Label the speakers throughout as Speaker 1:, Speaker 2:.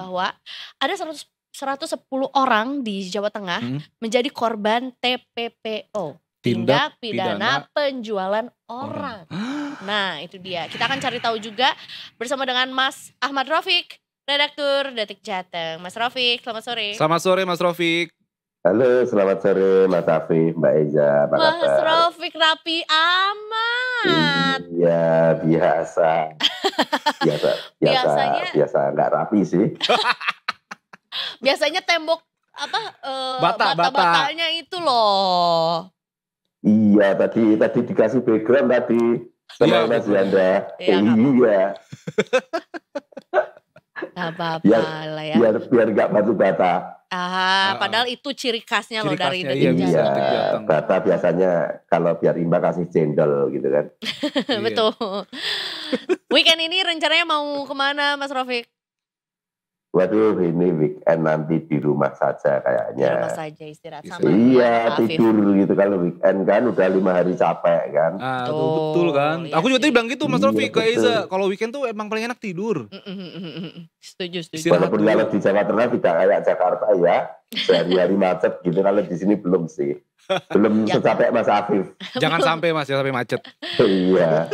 Speaker 1: bahwa ada 110 orang di Jawa Tengah
Speaker 2: Hmm.
Speaker 1: menjadi korban TPPO, tindak pidana penjualan orang. Nah itu dia, kita akan cari tahu juga bersama dengan Mas Ahmad Rafiq, redaktur Detik Jateng. Mas Rafiq, selamat sore.
Speaker 2: Selamat sore Mas Rafiq.
Speaker 3: Halo, selamat sore Mas Afif, Mbak Eza, apa kabar?
Speaker 1: Mas Rafiq rapi amat.
Speaker 3: Iya, biasa.
Speaker 1: Biasanya-
Speaker 3: Biasa nggak rapi sih.
Speaker 1: Biasanya tembok
Speaker 2: Bata.
Speaker 1: bata-batanya itu loh.
Speaker 3: Iya, tadi dikasih background tadi sama
Speaker 2: Iya,
Speaker 3: Mas
Speaker 2: betul.
Speaker 3: Yanda.
Speaker 1: Iya,
Speaker 3: Iya,
Speaker 1: Gak apa-apa lah ya.
Speaker 3: biar nggak batu bata.
Speaker 1: Padahal itu ciri khasnya loh
Speaker 2: Ciri
Speaker 1: dari
Speaker 2: khasnya,
Speaker 1: Detik
Speaker 2: iya, bisa.
Speaker 1: Jateng.
Speaker 2: Detik
Speaker 3: Iya,
Speaker 2: Jateng.
Speaker 3: bata biasanya kalau biar imbang kasih cendol gitu kan.
Speaker 2: Iya.
Speaker 1: Betul. Weekend ini rencananya mau kemana Mas Rafiq?
Speaker 3: Waduh, ini weekend nanti di rumah saja
Speaker 1: Di
Speaker 3: kayaknya.
Speaker 1: rumah saja istirahat
Speaker 2: Bisa.
Speaker 1: sama
Speaker 3: Iya,
Speaker 1: Mas Afif.
Speaker 3: tidur gitu kalau weekend kan udah 5 hari capek kan.
Speaker 1: Betul,
Speaker 2: Betul kan.
Speaker 1: iya
Speaker 2: Aku juga
Speaker 1: sih.
Speaker 2: tadi bilang gitu Mas
Speaker 3: Iya,
Speaker 2: Rafiq ke
Speaker 3: betul.
Speaker 2: Eza. Kalau weekend tuh emang paling enak tidur.
Speaker 1: Setuju.
Speaker 2: Istirahat
Speaker 3: Walaupun
Speaker 2: dulu.
Speaker 3: kalau di Jawa Tengah tidak kayak Jakarta ya, sehari-hari macet gitu. Kalau di sini belum sih, belum
Speaker 1: Ya.
Speaker 3: secapek Mas Afif.
Speaker 2: Jangan sampai Mas, jangan sampai macet.
Speaker 3: Iya,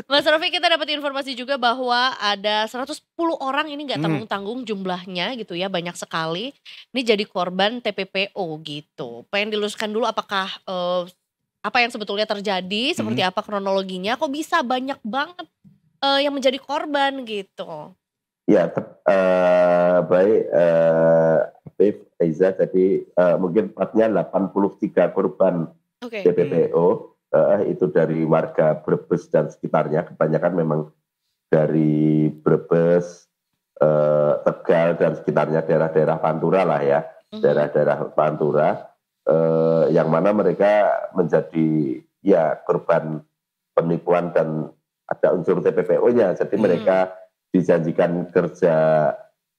Speaker 1: Mas Rafiq, kita dapat informasi juga bahwa ada 110 orang ini nggak tanggung-tanggung jumlahnya gitu ya, banyak sekali. Ini jadi korban TPPO gitu. Pengen diluruskan dulu apakah apa yang sebetulnya terjadi, seperti apa kronologinya, kok bisa banyak banget yang menjadi korban gitu.
Speaker 3: ya baik Afif, Aiza tadi mungkin tepatnya 83 korban
Speaker 1: Oke.
Speaker 3: TPPO itu dari warga Brebes dan sekitarnya. Kebanyakan memang dari Brebes, Tegal dan sekitarnya, daerah-daerah Pantura lah ya, daerah-daerah Pantura, yang mana mereka menjadi ya korban penipuan dan ada unsur TPPO-nya. Jadi mereka dijanjikan kerja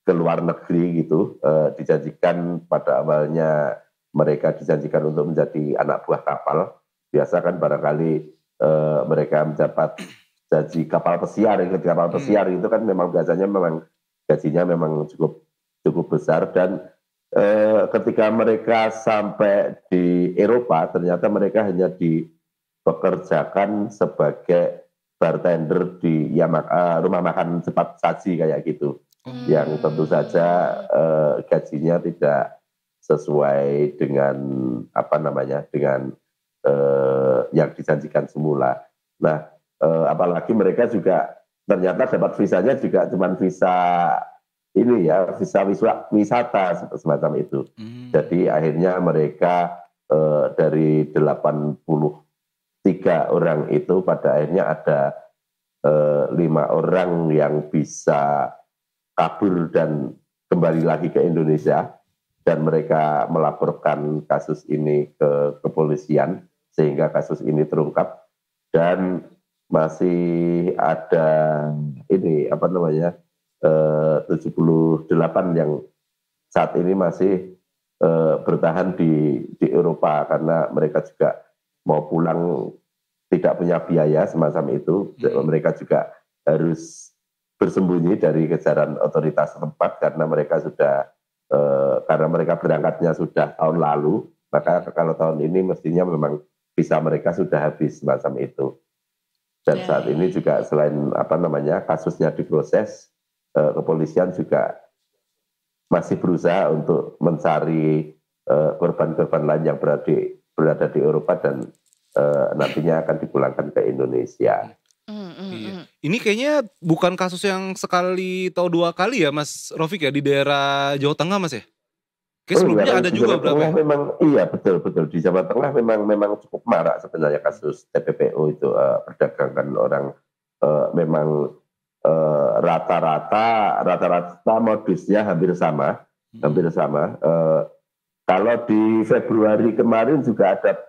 Speaker 3: ke luar negeri gitu, dijanjikan pada awalnya mereka dijanjikan untuk menjadi anak buah kapal. Biasa kan barangkali mereka mendapat gaji kapal pesiar, kapal pesiar itu kan memang biasanya memang gajinya memang cukup besar. Dan ketika mereka sampai di Eropa, ternyata mereka hanya dipekerjakan sebagai bartender di rumah makan cepat saji kayak gitu, yang tentu saja gajinya tidak sesuai dengan dengan yang dijanjikan semula. Nah, apalagi mereka juga ternyata dapat visanya juga cuma visa ini ya, visa wisata semacam itu. Jadi akhirnya mereka dari 83 orang itu pada akhirnya ada 5 orang yang bisa kabur dan kembali lagi ke Indonesia, dan mereka melaporkan kasus ini ke kepolisian sehingga kasus ini terungkap. Dan masih ada ini 78 yang saat ini masih bertahan di Eropa karena mereka juga mau pulang tidak punya biaya semacam itu. Mereka juga harus bersembunyi dari kejaran otoritas setempat karena mereka berangkatnya sudah tahun lalu, maka kalau tahun ini mestinya memang visa mereka sudah habis semacam itu. Dan saat ini juga selain kasusnya diproses, kepolisian juga masih berusaha untuk mencari korban-korban lain yang berada di Eropa dan nantinya akan dipulangkan ke Indonesia.
Speaker 2: Iya. Ini kayaknya bukan kasus yang sekali atau 2 kali ya Mas Rafiq ya, di daerah Jawa Tengah Mas ya? Kayak sebelumnya ada juga berapa?
Speaker 3: Memang iya betul di Jawa Tengah memang cukup marak sebenarnya kasus TPPO itu, perdagangan orang. Memang rata-rata modusnya hampir sama. Kalau di Februari kemarin juga ada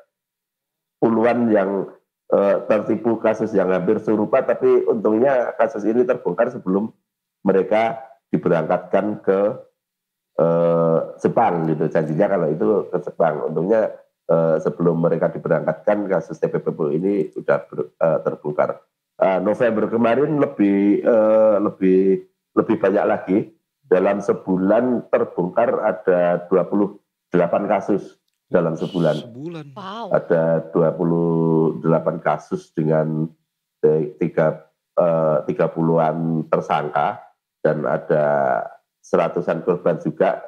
Speaker 3: puluhan yang tertipu kasus yang hampir serupa, tapi untungnya kasus ini terbongkar sebelum mereka diberangkatkan ke Jepang gitu. Janjinya kalau itu ke Jepang. Untungnya sebelum mereka diberangkatkan kasus TPPO ini sudah terbongkar. November kemarin lebih banyak lagi dalam sebulan terbongkar ada 28 kasus dalam sebulan.
Speaker 2: Sebulan.
Speaker 1: Wow.
Speaker 3: Ada 28 kasus dengan 30-an tersangka dan ada seratusan korban juga.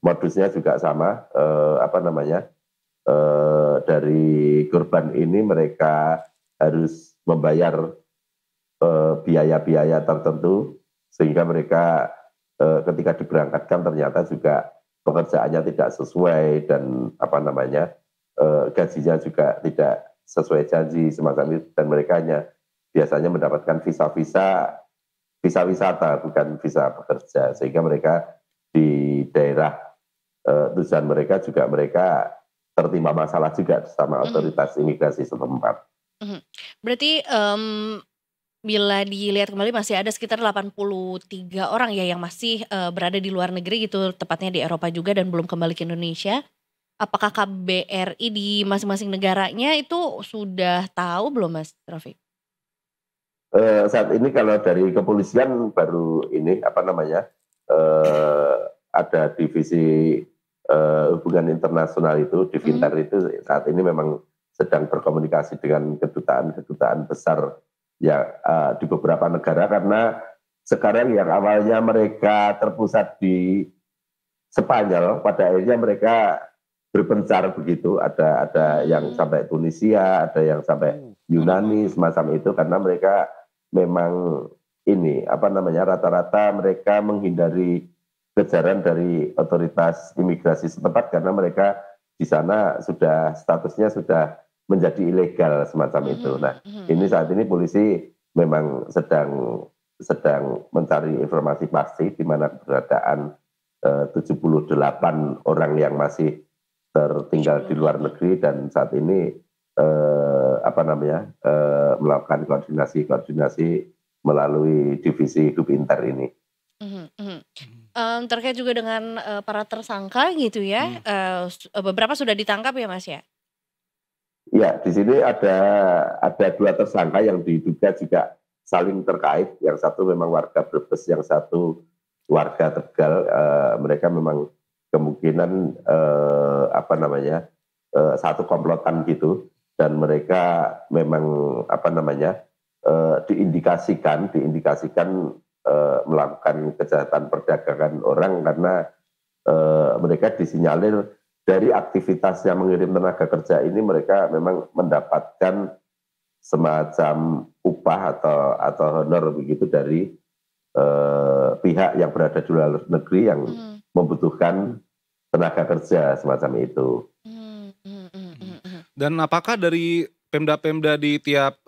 Speaker 3: Modusnya juga sama, dari korban ini mereka harus membayar biaya-biaya tertentu sehingga mereka ketika diberangkatkan ternyata juga pekerjaannya tidak sesuai dan gajinya juga tidak sesuai janji semacam itu, dan mereka hanya biasanya mendapatkan visa wisata bukan visa bekerja, sehingga mereka di daerah tujuan mereka juga mereka tertimpa masalah juga sama otoritas imigrasi setempat.
Speaker 1: Berarti bila dilihat kembali masih ada sekitar 83 orang ya yang masih berada di luar negeri gitu, tepatnya di Eropa juga dan belum kembali ke Indonesia. Apakah KBRI di masing-masing negaranya itu sudah tahu belum Mas Rafiq?
Speaker 3: Saat ini kalau dari kepolisian baru ini ada divisi hubungan internasional itu, Divinter itu saat ini memang sedang berkomunikasi dengan kedutaan besar ya di beberapa negara, karena sekarang yang awalnya mereka terpusat di Spanyol pada akhirnya mereka berpencar begitu, ada yang sampai Tunisia, ada yang sampai Yunani semacam itu, karena mereka memang ini rata-rata mereka menghindari kejaran dari otoritas imigrasi setempat karena mereka di sana sudah statusnya sudah menjadi ilegal semacam itu. Nah, ini saat ini polisi memang sedang mencari informasi pasti di mana keberadaan 78 orang yang masih tertinggal di luar negeri, dan saat ini melakukan koordinasi melalui divisi Hubinter ini.
Speaker 1: Terkait juga dengan para tersangka gitu ya, beberapa sudah ditangkap ya Mas ya?
Speaker 3: Ya, di sini ada 2 tersangka yang diduga juga saling terkait. Yang satu memang warga Brebes, yang satu warga Tegal. Mereka memang kemungkinan satu komplotan gitu, dan mereka memang diindikasikan melakukan kejahatan perdagangan orang karena mereka disinyalir dari aktivitas yang mengirim tenaga kerja ini mereka memang mendapatkan semacam upah atau honor begitu dari pihak yang berada di luar negeri yang membutuhkan tenaga kerja semacam itu.
Speaker 2: Dan apakah dari Pemda-pemda di tiap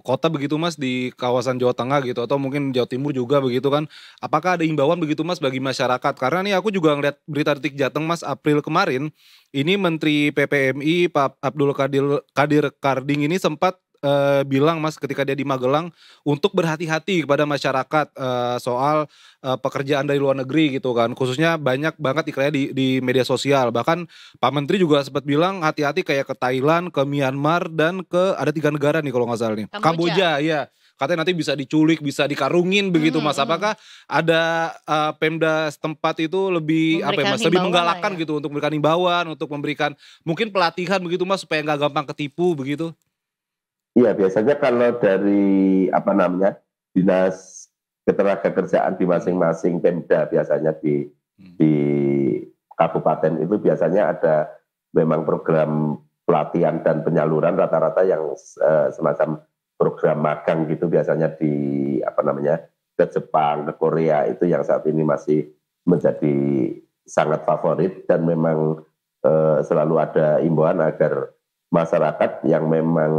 Speaker 2: kota begitu Mas, di kawasan Jawa Tengah gitu atau mungkin Jawa Timur juga begitu kan, apakah ada imbauan begitu Mas bagi masyarakat? Karena nih aku juga ngeliat berita detik Jateng Mas, April kemarin ini Menteri PPMI Pak Abdul Kadir Karding ini sempat bilang Mas ketika dia di Magelang untuk berhati-hati kepada masyarakat soal pekerjaan dari luar negeri gitu kan, khususnya banyak banget iklannya di media sosial. Bahkan Pak Menteri juga sempat bilang hati-hati kayak ke Thailand, ke Myanmar, dan ke ada 3 negara nih kalau nggak salah nih, Kamboja ya, katanya nanti bisa diculik, bisa dikarungin begitu Mas. Apakah ada Pemda setempat itu lebih Mas, lebih menggalakkan gitu untuk memberikan himbauan, untuk memberikan mungkin pelatihan begitu Mas supaya nggak gampang ketipu begitu?
Speaker 3: Iya, biasanya kalau dari dinas ketenagakerjaan di masing-masing Pemda, biasanya di kabupaten itu biasanya ada memang program pelatihan dan penyaluran, rata-rata yang semacam program magang gitu, biasanya ke Jepang, ke Korea, itu yang saat ini masih menjadi sangat favorit, dan memang selalu ada imbauan agar masyarakat yang memang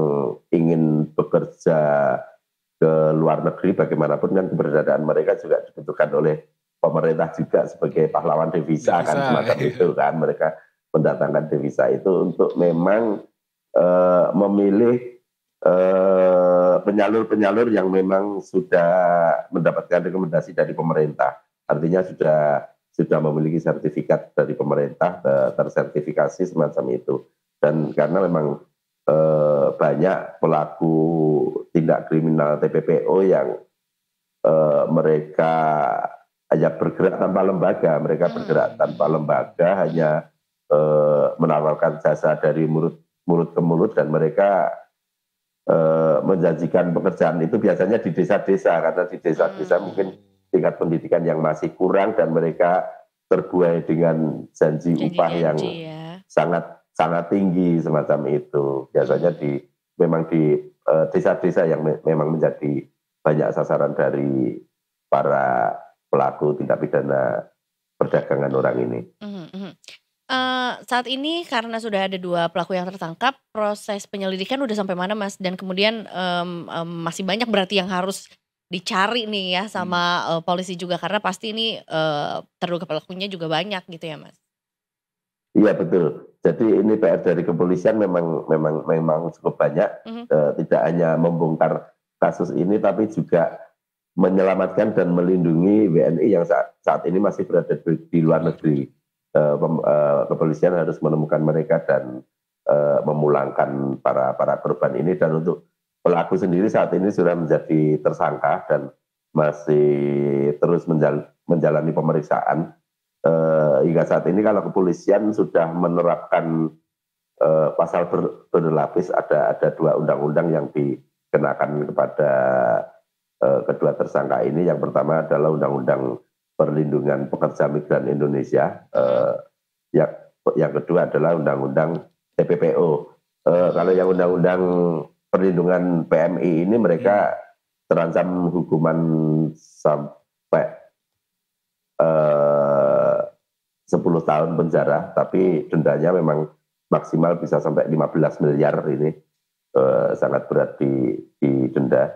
Speaker 3: ingin bekerja ke luar negeri bagaimanapun kan keberadaan mereka juga dibutuhkan oleh pemerintah juga sebagai pahlawan devisa kan semacam itu kan, mereka mendatangkan devisa itu untuk memang memilih penyalur-penyalur yang memang sudah mendapatkan rekomendasi dari pemerintah, artinya sudah memiliki sertifikat dari pemerintah, tersertifikasi semacam itu. Dan karena memang banyak pelaku tindak kriminal TPPO yang mereka hanya bergerak tanpa lembaga, mereka bergerak tanpa lembaga, hanya menawarkan jasa dari mulut ke mulut, dan mereka menjanjikan pekerjaan itu biasanya di desa-desa, karena di desa-desa mungkin tingkat pendidikan yang masih kurang dan mereka terbuai dengan janji upah yang
Speaker 1: ya.
Speaker 3: sangat tinggi semacam itu. Biasanya memang di desa-desa yang memang menjadi banyak sasaran dari para pelaku tindak pidana perdagangan orang ini.
Speaker 1: Saat ini karena sudah ada 2 pelaku yang tertangkap, proses penyelidikan udah sampai mana Mas? Dan kemudian masih banyak berarti yang harus dicari nih ya sama polisi juga, karena pasti ini terduga pelakunya juga banyak gitu ya Mas?
Speaker 3: Iya betul. Jadi ini PR dari kepolisian memang cukup banyak. Tidak hanya membongkar kasus ini, tapi juga menyelamatkan dan melindungi WNI yang saat ini masih berada di luar negeri. Kepolisian harus menemukan mereka dan memulangkan para korban ini. Dan untuk pelaku sendiri saat ini sudah menjadi tersangka dan masih terus menjalani pemeriksaan. Hingga saat ini kalau kepolisian sudah menerapkan pasal berlapis, ada 2 undang-undang yang dikenakan kepada kedua tersangka ini. Yang pertama adalah Undang-Undang Perlindungan Pekerja Migran Indonesia, yang kedua adalah Undang-Undang TPPO. Kalau yang Undang-Undang Perlindungan PMI ini mereka terancam hukuman sampai 10 tahun penjara, tapi dendanya memang maksimal bisa sampai 15 miliar ini, sangat berat di denda.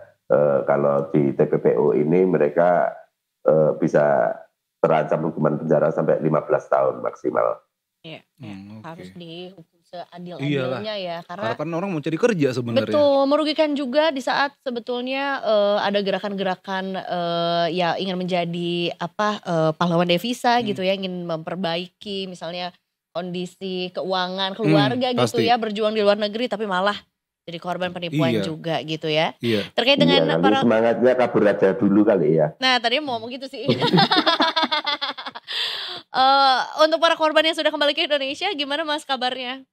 Speaker 3: Kalau di TPPO ini mereka bisa terancam hukuman penjara sampai 15 tahun maksimal.
Speaker 1: Iya, harus dihukum seadil-adilnya ya, karena
Speaker 2: kan orang mau cari kerja sebenarnya.
Speaker 1: betul, merugikan juga di saat sebetulnya ada gerakan-gerakan ya ingin menjadi pahlawan devisa gitu ya, ingin memperbaiki misalnya kondisi keuangan keluarga gitu
Speaker 2: pasti.
Speaker 1: ya, berjuang di luar negeri tapi malah jadi korban penipuan juga gitu ya.
Speaker 2: Iya.
Speaker 1: Terkait dengan para
Speaker 3: semangatnya kabur aja dulu kali ya.
Speaker 1: Nah, tadinya mau ngomong gitu sih. Untuk para korban yang sudah kembali ke Indonesia, gimana Mas kabarnya?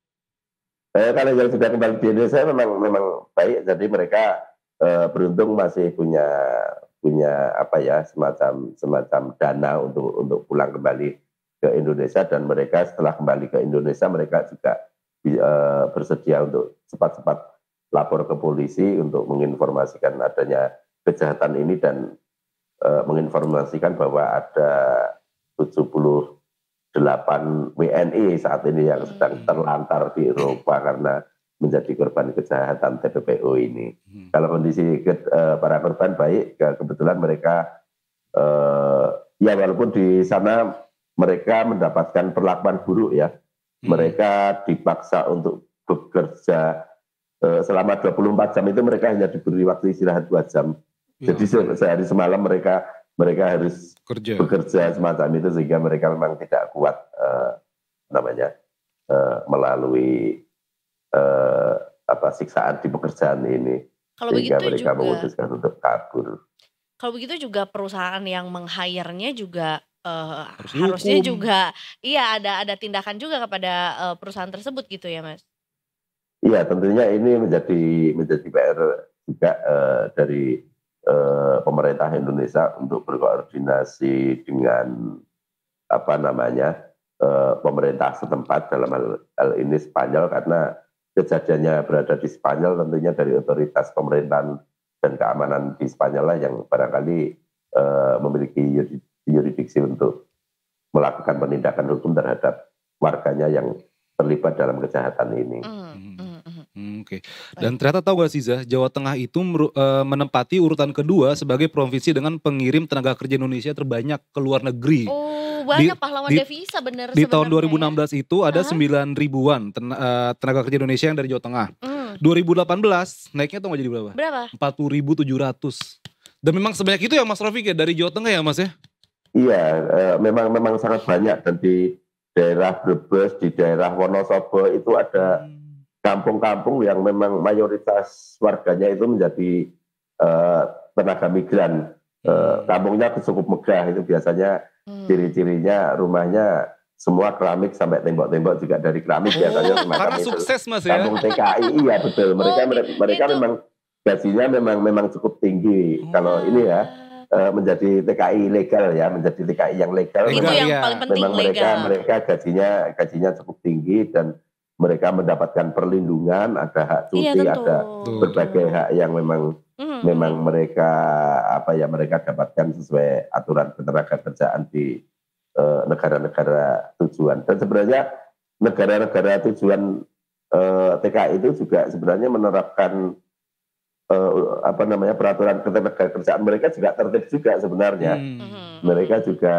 Speaker 3: Kalau yang sudah kembali di Indonesia memang baik, jadi mereka beruntung masih punya apa ya, semacam dana untuk pulang kembali ke Indonesia, dan mereka setelah kembali ke Indonesia mereka juga bersedia untuk cepat-cepat lapor ke polisi untuk menginformasikan adanya kejahatan ini dan menginformasikan bahwa ada 78 WNI saat ini yang sedang terlantar di Eropa karena menjadi korban kejahatan TPPO ini. Kalau kondisi para korban baik, kebetulan mereka ya walaupun di sana mereka mendapatkan perlakuan buruk ya, mereka dipaksa untuk bekerja selama 24 jam itu mereka hanya diberi waktu istirahat 2 jam. Jadi sehari semalam mereka harus bekerja semacam itu, sehingga mereka memang tidak kuat melalui siksaan di pekerjaan ini.
Speaker 1: Kalau
Speaker 3: sehingga
Speaker 1: begitu
Speaker 3: mereka
Speaker 1: juga
Speaker 3: memutuskan untuk kabur.
Speaker 1: Kalau begitu juga perusahaan yang meng-hire-nya juga harusnya juga ada tindakan juga kepada perusahaan tersebut gitu ya Mas?
Speaker 3: Iya, tentunya ini menjadi PR juga dari pemerintah Indonesia untuk berkoordinasi dengan pemerintah setempat, dalam hal ini Spanyol, karena kejadiannya berada di Spanyol, tentunya dari otoritas pemerintahan dan keamanan di Spanyol lah yang barangkali memiliki yurisdiksi untuk melakukan penindakan hukum terhadap warganya yang terlibat dalam kejahatan ini.
Speaker 2: Oke. Dan ternyata tahu gak sih Zah, Jawa Tengah itu menempati urutan kedua sebagai provinsi dengan pengirim tenaga kerja Indonesia terbanyak ke luar negeri.
Speaker 1: Oh, banyak pahlawan devisa bener
Speaker 2: Di tahun
Speaker 1: sebenarnya
Speaker 2: 2016 itu ada 9 ribuan tenaga kerja Indonesia yang dari Jawa Tengah. 2018 naiknya tau gak jadi berapa?
Speaker 1: Berapa?
Speaker 2: 40.700. Dan memang sebanyak itu ya Mas Rafiq ya, dari Jawa Tengah ya Mas ya?
Speaker 3: Iya, memang sangat banyak. Dan di daerah Brebes, di daerah Wonosobo itu ada kampung-kampung yang memang mayoritas warganya itu menjadi tenaga migran. Kampungnya cukup megah, itu biasanya ciri-cirinya rumahnya semua keramik sampai tembok-tembok juga dari keramik biasanya semacam
Speaker 2: Karena
Speaker 3: itu.
Speaker 2: sukses Mas ya.
Speaker 3: Kampung TKI iya betul. Mereka
Speaker 1: itu.
Speaker 3: memang gajinya memang cukup tinggi. Kalau ini ya menjadi TKI legal ya, menjadi TKI yang legal.
Speaker 1: Itu
Speaker 2: Legal,
Speaker 1: yang
Speaker 2: ya.
Speaker 1: paling penting,
Speaker 3: Memang
Speaker 1: legal.
Speaker 3: mereka gajinya cukup tinggi dan mereka mendapatkan perlindungan, ada hak cuti,
Speaker 1: Iya,
Speaker 3: ada
Speaker 1: tentu.
Speaker 3: berbagai hak yang memang mereka mereka dapatkan sesuai aturan ketenaga kerjaan di negara-negara tujuan. Dan sebenarnya negara-negara tujuan TKI itu juga sebenarnya menerapkan peraturan ketenaga kerjaan mereka juga tertib juga sebenarnya. Mereka juga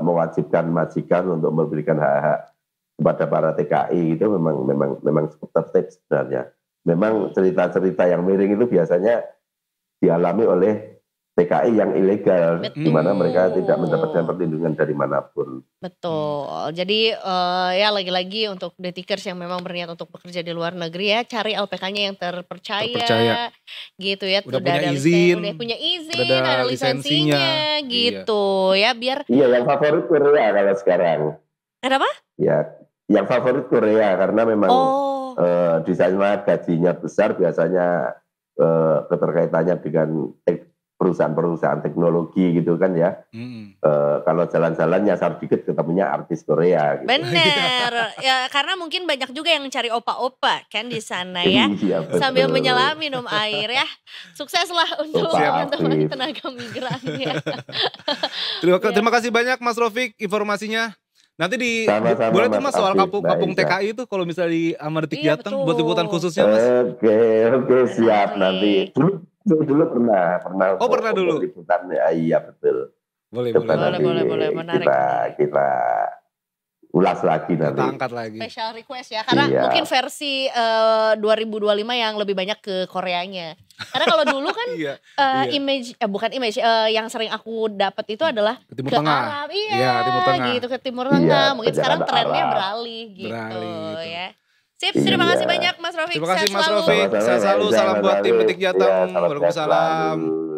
Speaker 3: mewajibkan majikan untuk memberikan hak-hak kepada para TKI itu memang cukup tertib sebenarnya. Memang cerita-cerita yang miring itu biasanya dialami oleh TKI yang ilegal, di mana mereka tidak mendapatkan perlindungan dari manapun.
Speaker 1: Betul. Jadi ya lagi-lagi untuk detikers yang memang berniat untuk bekerja di luar negeri ya, cari LPK-nya yang terpercaya. Gitu ya.
Speaker 2: Udah
Speaker 1: Sudah
Speaker 2: punya
Speaker 1: ada
Speaker 2: izin,
Speaker 1: udah punya izin,
Speaker 2: udah ada
Speaker 1: ada
Speaker 2: lisensinya.
Speaker 1: lisensinya gitu ya, biar
Speaker 3: Iya, yang favorit Korea kalau sekarang.
Speaker 1: kenapa?
Speaker 3: Ya, yang favorit Korea karena memang di sana gajinya besar, biasanya keterkaitannya dengan perusahaan-perusahaan teknologi gitu kan ya. Kalau jalan-jalan nyasar dikit ketemunya artis Korea gitu.
Speaker 1: Bener. Ya karena mungkin banyak juga yang cari opa-opa kan di sana ya.
Speaker 3: Iya, betul.
Speaker 1: Sambil menyelami minum air ya. Sukseslah untuk
Speaker 3: Opa
Speaker 1: teman-teman
Speaker 3: Afif.
Speaker 1: tenaga migran ya.
Speaker 2: Terima kasih banyak Mas Rofik informasinya. Nanti
Speaker 3: Sama-sama,
Speaker 2: boleh tuh
Speaker 3: Mas
Speaker 2: Mas soal
Speaker 3: Afif,
Speaker 2: kampung
Speaker 3: Mbak Isa.
Speaker 2: TKI itu kalau misalnya di Amadetik
Speaker 1: Iya,
Speaker 2: Jateng
Speaker 1: betul.
Speaker 2: buat liputan khususnya Mas.
Speaker 3: Oke, siap nanti. Dulu pernah
Speaker 2: Oh, pernah dulu?
Speaker 3: liputan ya, iya betul.
Speaker 2: Boleh.
Speaker 3: Coba nanti
Speaker 1: Boleh, menarik.
Speaker 3: kita ulas lagi nanti.
Speaker 2: Kita angkat lagi.
Speaker 1: Special request ya. Karena
Speaker 3: Iya.
Speaker 1: mungkin versi 2025 yang lebih banyak ke Koreanya. Karena kalau dulu kan
Speaker 2: Iya.
Speaker 1: bukan image yang sering aku dapat itu adalah
Speaker 2: Ke Timur
Speaker 1: ke
Speaker 2: Tengah.
Speaker 1: Arab.
Speaker 2: Iya,
Speaker 1: Iya,
Speaker 2: Timur Tengah.
Speaker 1: gitu ke Timur Tengah.
Speaker 3: Iya,
Speaker 1: Mungkin sekarang
Speaker 3: kebanyakan
Speaker 1: trennya
Speaker 3: Arab.
Speaker 1: beralih gitu
Speaker 2: Beralih, gitu.
Speaker 1: ya. Sip, terima
Speaker 3: Iya.
Speaker 1: kasih banyak Mas Rofik.
Speaker 2: Terima kasih
Speaker 1: Sehat
Speaker 2: Mas
Speaker 1: selalu.
Speaker 2: Rofik. Sehat selalu. Salam buat tim Detik Jateng.
Speaker 3: Iya, salam sehat
Speaker 2: Waalaikumsalam.
Speaker 3: selalu.